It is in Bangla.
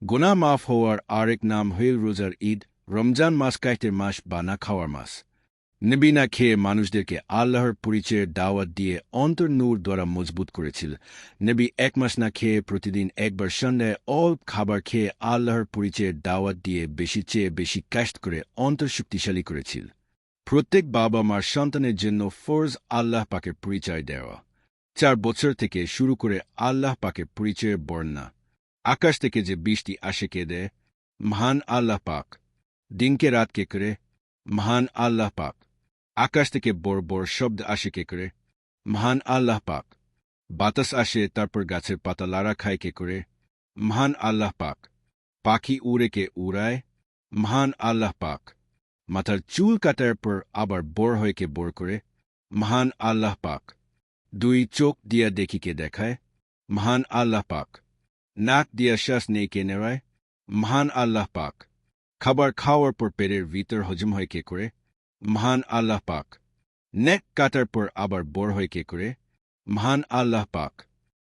গুনাহ মাফ হওয়ার আরেক নাম হইল রোজার ঈদ। রমজান মাস কাইতের মাস বা না খাওয়ার মাস। নবী না খেয়ে মানুষদেরকে আল্লাহর পরিচয়ের দাওয়াত দিয়ে অন্তর নূর দ্বারা মজবুত করেছিল। নবী এক মাস না খেয়ে প্রতিদিন একবার সন্ধ্যায় অল্প খাবার খেয়ে আল্লাহর পরিচয়ের দাওয়াত দিয়ে বেশি চেয়ে বেশি কাস্ট করে অন্তর শক্তিশালী করেছিল। প্রত্যেক বাবা মার সন্তানের জন্য ফরজ আল্লাহ পাকের পরিচয় দেওয়া। 4 বছর থেকে শুরু করে আল্লাহ পাকের পরিচয়ের বর্ণনা। আকাশ থেকে যে বৃষ্টি আসে কে দেয়? মহান আল্লাহ পাক। দিনকে রাতকে করে? মহান আল্লাহ পাক। আকাশ থেকে বড় বড় শব্দ আসে কে করে? মহান আল্লাহ পাক। বাতাস আসে তারপর গাছের পাতা লাড়া খায় কে করে? মহান আল্লাহ পাক। পাখি উড়ে কে উড়ায়? মহান আল্লাহ পাক। মাথার চুল কাটার পর আবার বড় হয়ে কে বড় করে? মহান আল্লাহ পাক। 2 চোখ দিয়া দেখি কে দেখায়? মহান আল্লাহ পাক। নাক দিয়া শ্বাস নেই কে নেড়ায়? মহান আল্লাহ পাক। খাবার খাওয়ার পর পেটের ভিতর হজম হয় কে করে? মহান আল্লাহ পাক। নেক কাটার পর আবার বড় হয় কে করে? মহান আল্লাহ পাক।